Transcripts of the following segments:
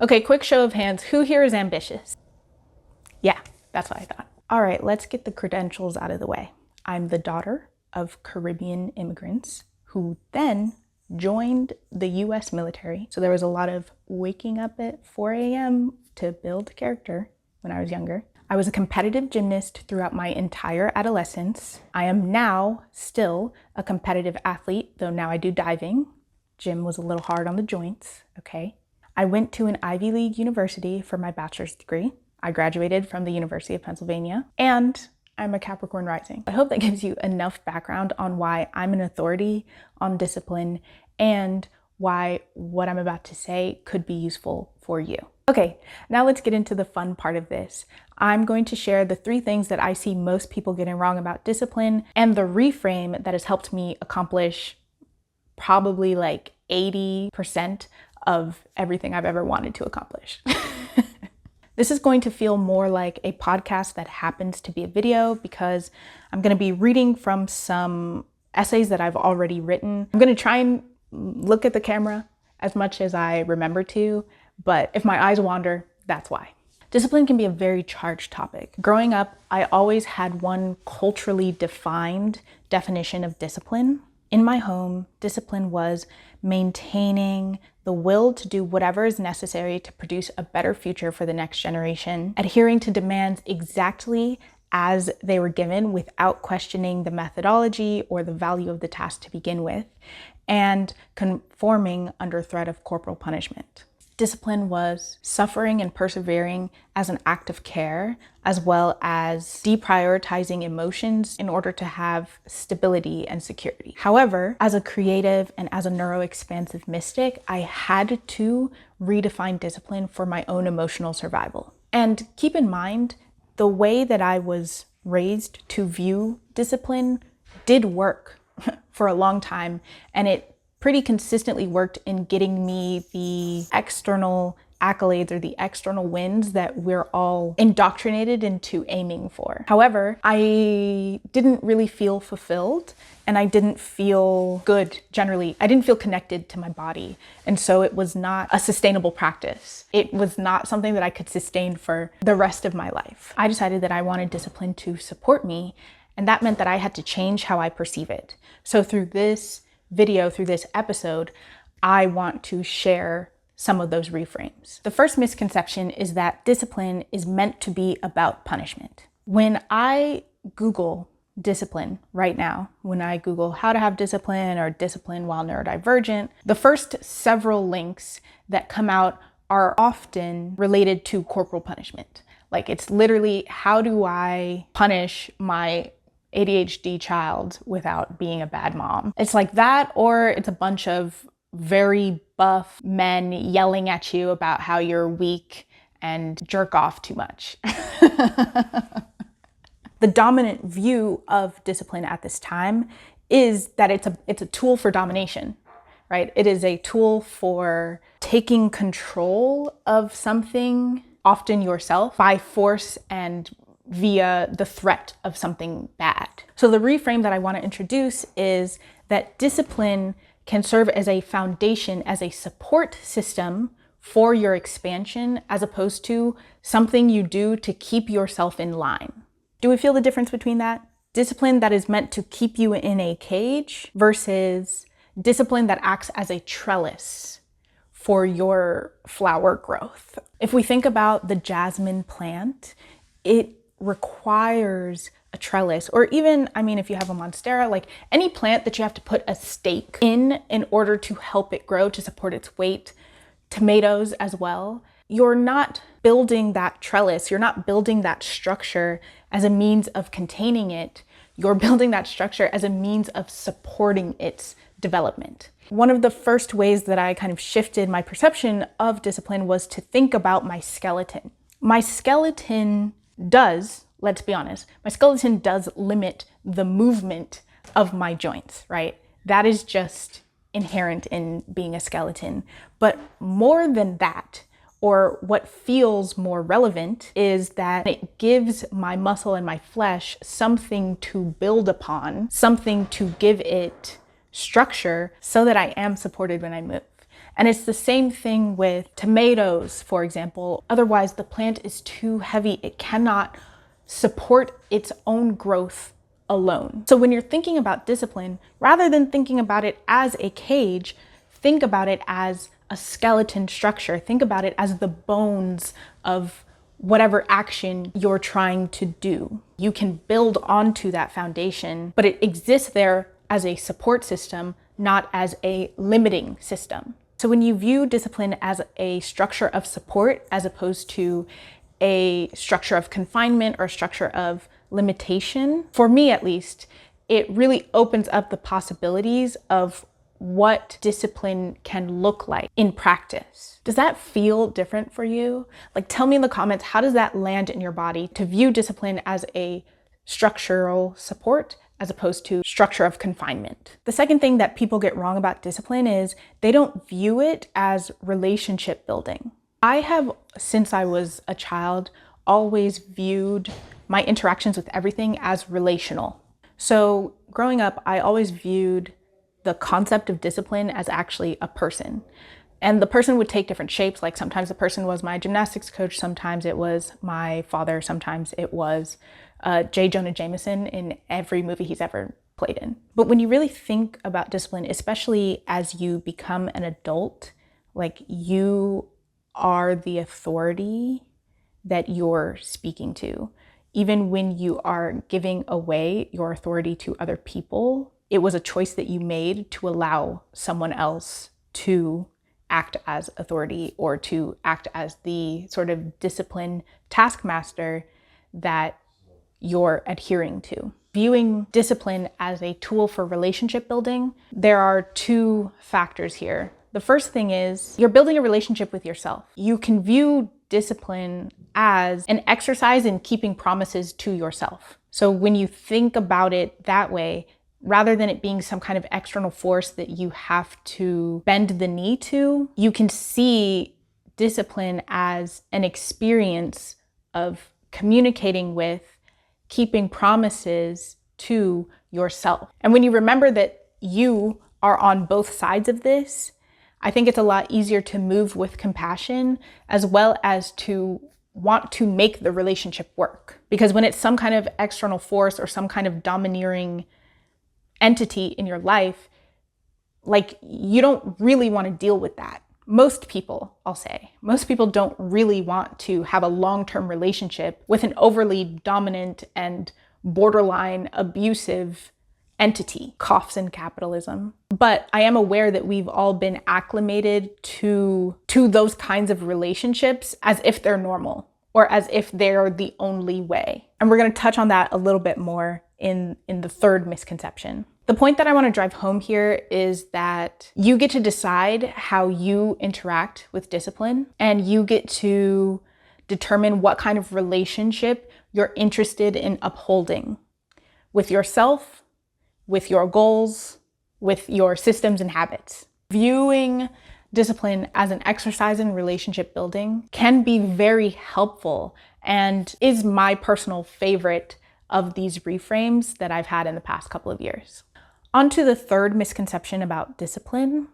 Okay, quick show of hands. Who here is ambitious? Yeah, that's what I thought. All right, let's get the credentials out of the way. I'm the daughter of Caribbean immigrants who then joined the US military. So there was a lot of waking up at 4 a.m. to build character when I was younger. I was a competitive gymnast throughout my entire adolescence. I am now still a competitive athlete, though now I do diving. Gym was a little hard on the joints, okay? I went to an Ivy League university for my bachelor's degree. I graduated from the University of Pennsylvania, and I'm a Capricorn rising. I hope that gives you enough background on why I'm an authority on discipline and why what I'm about to say could be useful for you. Okay, now let's get into the fun part of this. I'm going to share the 3 things that I see most people getting wrong about discipline and the reframe that has helped me accomplish probably like 80% of everything I've ever wanted to accomplish. This is going to feel more like a podcast that happens to be a video because I'm going to be reading from some essays that I've already written. I'm going to try and look at the camera as much as I remember to, but if my eyes wander, that's why. Discipline can be a very charged topic. Growing up, I always had one culturally defined definition of discipline. In my home, discipline was maintaining the will to do whatever is necessary to produce a better future for the next generation, adhering to demands exactly as they were given without questioning the methodology or the value of the task to begin with, and conforming under threat of corporal punishment. Discipline was suffering and persevering as an act of care, as well as deprioritizing emotions in order to have stability and security. However, as a creative and as a neuro-expansive mystic, I had to redefine discipline for my own emotional survival. And keep in mind, the way that I was raised to view discipline did work for a long time, and it pretty consistently worked in getting me the external accolades or the external wins that we're all indoctrinated into aiming for. However, I didn't really feel fulfilled and I didn't feel good generally. I didn't feel connected to my body. And so it was not a sustainable practice. It was not something that I could sustain for the rest of my life. I decided that I wanted discipline to support me, and that meant that I had to change how I perceive it. So through this video, through this episode, I want to share some of those reframes. The first misconception is that discipline is meant to be about punishment. When I Google discipline right now, when I Google how to have discipline or discipline while neurodivergent, the first several links that come out are often related to corporal punishment. Like it's literally, how do I punish my ADHD child without being a bad mom? It's like that, or it's a bunch of very buff men yelling at you about how you're weak and jerk off too much. The dominant view of discipline at this time is that it's a tool for domination, right? It is a tool for taking control of something, often yourself, by force and via the threat of something bad. So the reframe that I want to introduce is that discipline can serve as a foundation, as a support system for your expansion, as opposed to something you do to keep yourself in line. Do we feel the difference between that? Discipline that is meant to keep you in a cage versus discipline that acts as a trellis for your flower growth. If we think about the jasmine plant, it requires a trellis, or even, if you have a monstera, like any plant that you have to put a stake in order to help it grow, to support its weight, tomatoes as well. You're not building that trellis, you're not building that structure as a means of containing it, you're building that structure as a means of supporting its development. One of the first ways that I kind of shifted my perception of discipline was to think about my skeleton. My skeleton does, let's be honest, my skeleton does limit the movement of my joints, right? That is just inherent in being a skeleton. But more than that, or what feels more relevant, is that it gives my muscle and my flesh something to build upon, something to give it structure so that I am supported when I move. And it's the same thing with tomatoes, for example. Otherwise, the plant is too heavy. It cannot support its own growth alone. So when you're thinking about discipline, rather than thinking about it as a cage, think about it as a skeleton structure. Think about it as the bones of whatever action you're trying to do. You can build onto that foundation, but it exists there as a support system, not as a limiting system. So when you view discipline as a structure of support as opposed to a structure of confinement or a structure of limitation, for me at least, it really opens up the possibilities of what discipline can look like in practice. Does that feel different for you? Like, tell me in the comments, how does that land in your body to view discipline as a structural support as opposed to structure of confinement? The second thing that people get wrong about discipline is they don't view it as relationship building. I have, since I was a child, always viewed my interactions with everything as relational. So growing up, I always viewed the concept of discipline as actually a person. And the person would take different shapes. Like sometimes the person was my gymnastics coach, sometimes it was my father, sometimes it was J. Jonah Jameson in every movie he's ever played in. But when you really think about discipline, especially as you become an adult, like you are the authority that you're speaking to. Even when you are giving away your authority to other people, it was a choice that you made to allow someone else to act as authority or to act as the sort of discipline taskmaster that you're adhering to. Viewing discipline as a tool for relationship building, there are two factors here. The first thing is you're building a relationship with yourself. You can view discipline as an exercise in keeping promises to yourself. So when you think about it that way, rather than it being some kind of external force that you have to bend the knee to, you can see discipline as an experience of communicating with, keeping promises to yourself. And when you remember that you are on both sides of this, I think it's a lot easier to move with compassion as well as to want to make the relationship work. Because when it's some kind of external force or some kind of domineering entity in your life, like you don't really want to deal with that. Most people, I'll say, most people don't really want to have a long-term relationship with an overly dominant and borderline abusive entity. Coughs in capitalism. But I am aware that we've all been acclimated to those kinds of relationships as if they're normal or as if they're the only way. And we're going to touch on that a little bit more in the third misconception. The point that I want to drive home here is that you get to decide how you interact with discipline, and you get to determine what kind of relationship you're interested in upholding with yourself, with your goals, with your systems and habits. Viewing discipline as an exercise in relationship building can be very helpful and is my personal favorite of these reframes that I've had in the past couple of years. On to the third misconception about discipline.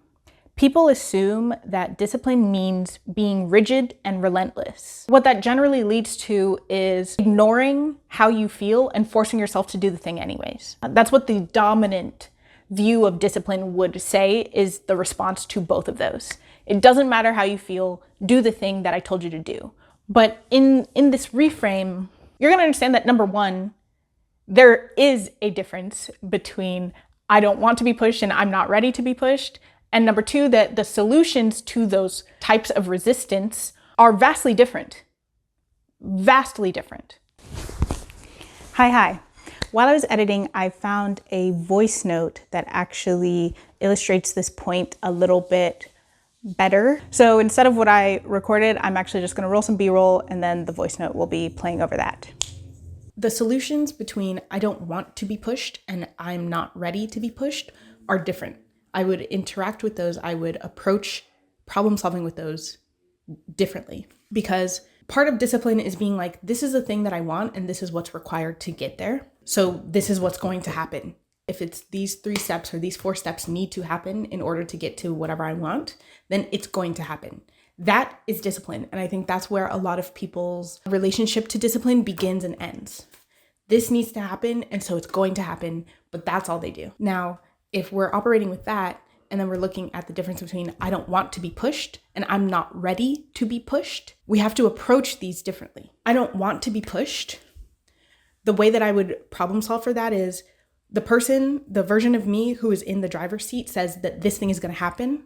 People assume that discipline means being rigid and relentless. What that generally leads to is ignoring how you feel and forcing yourself to do the thing anyways. That's what the dominant view of discipline would say is the response to both of those. It doesn't matter how you feel, do the thing that I told you to do. But in this reframe, you're gonna understand that number one, there is a difference between I don't want to be pushed and I'm not ready to be pushed. And number two, that the solutions to those types of resistance are vastly different. Vastly different. Hi. While I was editing, I found a voice note that actually illustrates this point a little bit better. So instead of what I recorded, I'm actually just gonna roll some B-roll and then the voice note will be playing over that. The solutions between I don't want to be pushed and I'm not ready to be pushed are different. I would interact with those, I would approach problem solving with those differently. Because part of discipline is being like, this is the thing that I want and this is what's required to get there. So this is what's going to happen. If it's these 3 steps or these 4 steps need to happen in order to get to whatever I want, then it's going to happen. That is discipline. And I think that's where a lot of people's relationship to discipline begins and ends. This needs to happen, and so it's going to happen, but that's all they do. Now, if we're operating with that, and then we're looking at the difference between I don't want to be pushed and I'm not ready to be pushed, we have to approach these differently. I don't want to be pushed. The way that I would problem solve for that is the version of me who is in the driver's seat says that this thing is going to happen.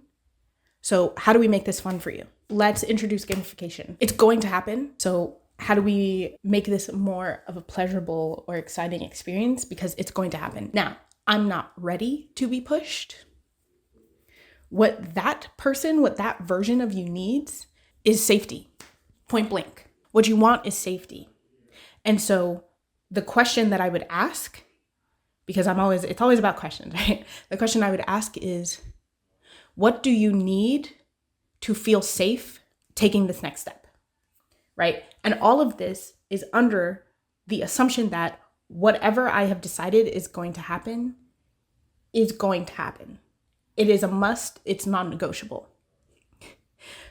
So how do we make this fun for you? Let's introduce gamification. It's going to happen. So how do we make this more of a pleasurable or exciting experience? Because it's going to happen. Now, I'm not ready to be pushed. What that version of you needs is safety, point blank. What you want is safety. And so the question that I would ask, because it's always about questions, right? The question I would ask is, what do you need to feel safe taking this next step, right? And all of this is under the assumption that whatever I have decided is going to happen is going to happen. It is a must, it's non-negotiable.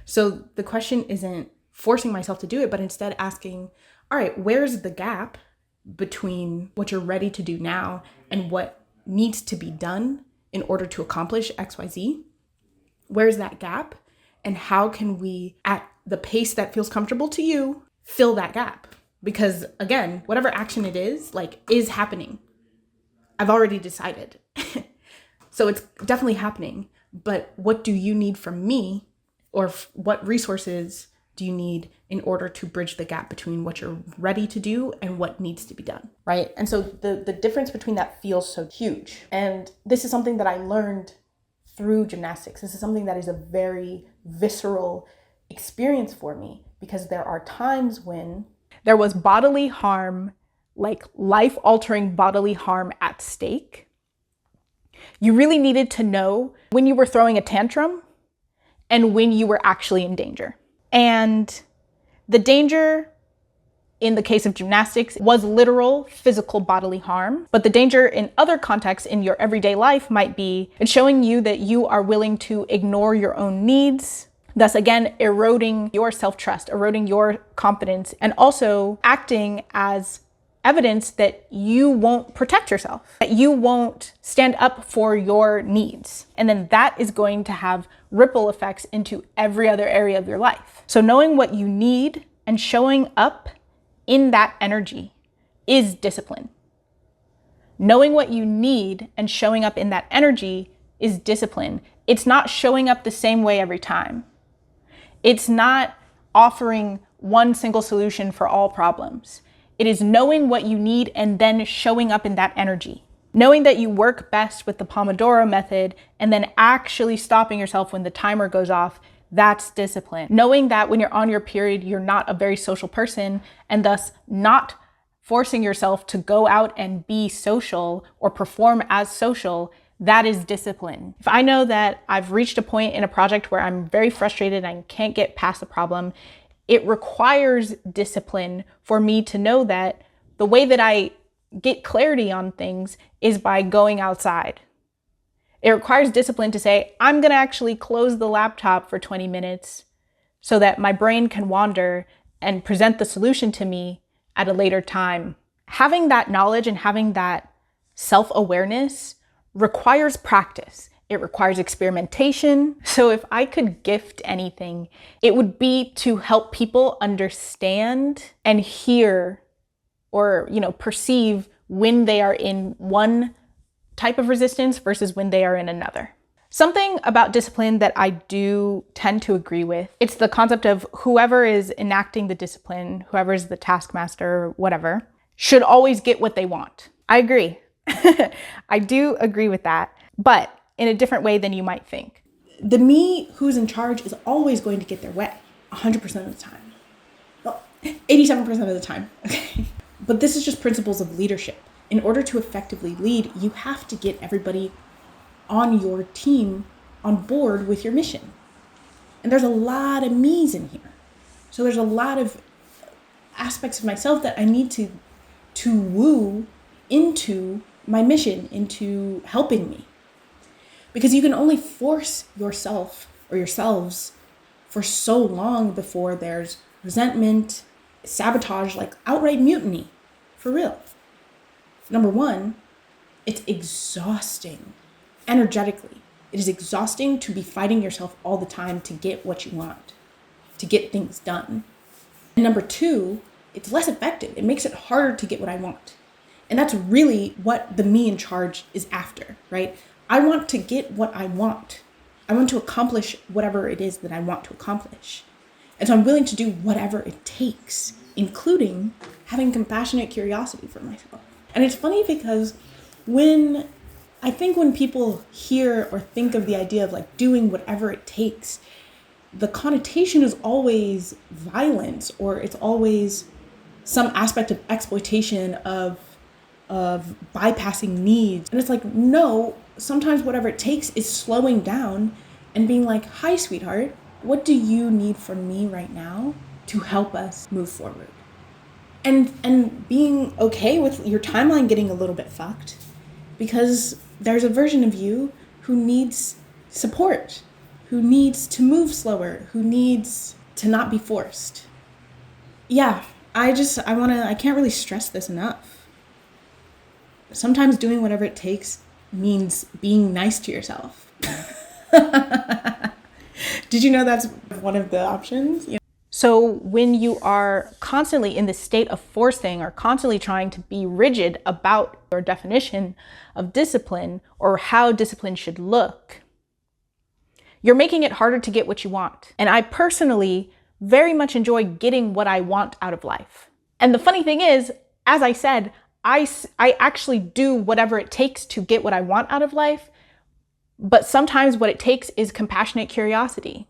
So the question isn't forcing myself to do it, but instead asking, all right, where's the gap between what you're ready to do now and what needs to be done in order to accomplish XYZ? Where's that gap? And how can we, at the pace that feels comfortable to you, fill that gap? Because again, whatever action it is happening. I've already decided. So it's definitely happening. But what do you need from me, or what resources do you need in order to bridge the gap between what you're ready to do and what needs to be done, right? And so the difference between that feels so huge. And this is something that I learned through gymnastics. This is something that is a very visceral experience for me, because there are times when there was bodily harm, like life-altering bodily harm at stake. You really needed to know when you were throwing a tantrum and when you were actually in danger. And the danger in the case of gymnastics was literal physical bodily harm. But the danger in other contexts in your everyday life might be it's showing you that you are willing to ignore your own needs, thus again, eroding your self-trust, eroding your confidence, and also acting as evidence that you won't protect yourself, that you won't stand up for your needs. And then that is going to have ripple effects into every other area of your life. So knowing what you need and showing up in that energy is discipline. Knowing what you need and showing up in that energy is discipline. It's not showing up the same way every time. It's not offering one single solution for all problems. It is knowing what you need and then showing up in that energy. Knowing that you work best with the Pomodoro method and then actually stopping yourself when the timer goes off, that's discipline. Knowing that when you're on your period, you're not a very social person, and thus not forcing yourself to go out and be social or perform as social, that is discipline. If I know that I've reached a point in a project where I'm very frustrated and can't get past the problem, it requires discipline for me to know that the way that I get clarity on things is by going outside. It requires discipline to say, I'm gonna actually close the laptop for 20 minutes so that my brain can wander and present the solution to me at a later time. Having that knowledge and having that self-awareness requires practice. It requires experimentation. So if I could gift anything, it would be to help people understand and hear or, perceive when they are in one type of resistance versus when they are in another. Something about discipline that I do tend to agree with, it's the concept of whoever is enacting the discipline, whoever is the taskmaster, whatever, should always get what they want. I agree. I do agree with that, but in a different way than you might think. The me who's in charge is always going to get their way 100% of the time. Well, 87% of the time, okay? But this is just principles of leadership. In order to effectively lead, you have to get everybody on your team on board with your mission. And there's a lot of me's in here. So there's a lot of aspects of myself that I need to woo into my mission into helping me. Because you can only force yourself or yourselves for so long before there's resentment, sabotage, like outright mutiny, for real. Number one, it's exhausting energetically. It is exhausting to be fighting yourself all the time to get what you want, to get things done. And number two, it's less effective. It makes it harder to get what I want. And that's really what the me in charge is after, right? I want to get what I want. I want to accomplish whatever it is that I want to accomplish. And so I'm willing to do whatever it takes, including having compassionate curiosity for myself. And it's funny because when people hear or think of the idea of like doing whatever it takes, the connotation is always violence, or it's always some aspect of exploitation of bypassing needs. And it's like, no, sometimes whatever it takes is slowing down and being like, hi, sweetheart, what do you need from me right now to help us move forward? And being okay with your timeline getting a little bit fucked, because there's a version of you who needs support, who needs to move slower, who needs to not be forced. Yeah, I can't really stress this enough. Sometimes doing whatever it takes means being nice to yourself. Did you know that's one of the options? So when you are constantly in the state of forcing or constantly trying to be rigid about your definition of discipline or how discipline should look, you're making it harder to get what you want. And I personally very much enjoy getting what I want out of life. And the funny thing is, as I said, I actually do whatever it takes to get what I want out of life. But sometimes what it takes is compassionate curiosity.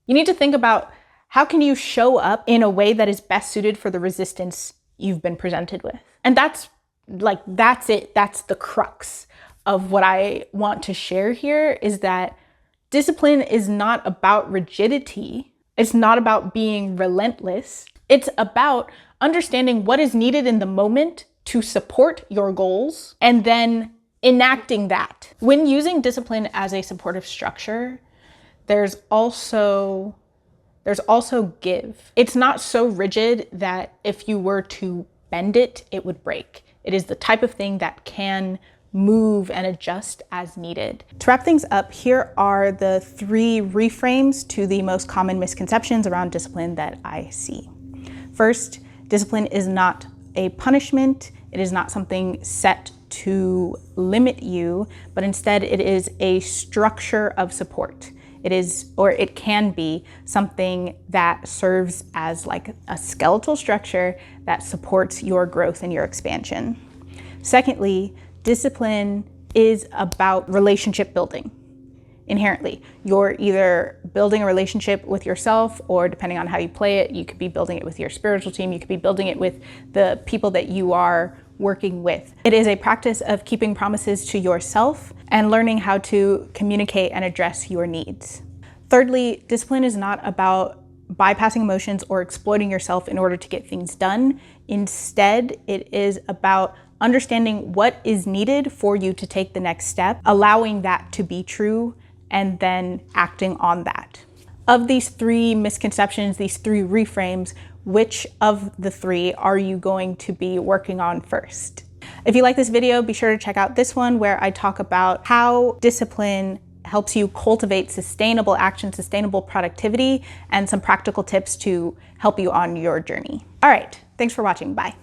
You need to think about, how can you show up in a way that is best suited for the resistance you've been presented with? And that's it. That's the crux of what I want to share here, is that discipline is not about rigidity. It's not about being relentless. It's about understanding what is needed in the moment to support your goals and then enacting that. When using discipline as a supportive structure, there's also give. It's not so rigid that if you were to bend it, it would break. It is the type of thing that can move and adjust as needed. To wrap things up, here are the 3 reframes to the most common misconceptions around discipline that I see. First, discipline is not a punishment. It is not something set to limit you, but instead it is a structure of support. It is, or it can be, something that serves as like a skeletal structure that supports your growth and your expansion. Secondly, discipline is about relationship building. Inherently, you're either building a relationship with yourself, or depending on how you play it, you could be building it with your spiritual team, you could be building it with the people that you are working with. It is a practice of keeping promises to yourself and learning how to communicate and address your needs. Thirdly, discipline is not about bypassing emotions or exploiting yourself in order to get things done. Instead, it is about understanding what is needed for you to take the next step, allowing that to be true, and then acting on that. Of these 3 misconceptions, these 3 reframes, which of the 3 are you going to be working on first? If you like this video, be sure to check out this one, where I talk about how discipline helps you cultivate sustainable action, sustainable productivity, and some practical tips to help you on your journey. All right, thanks for watching. Bye.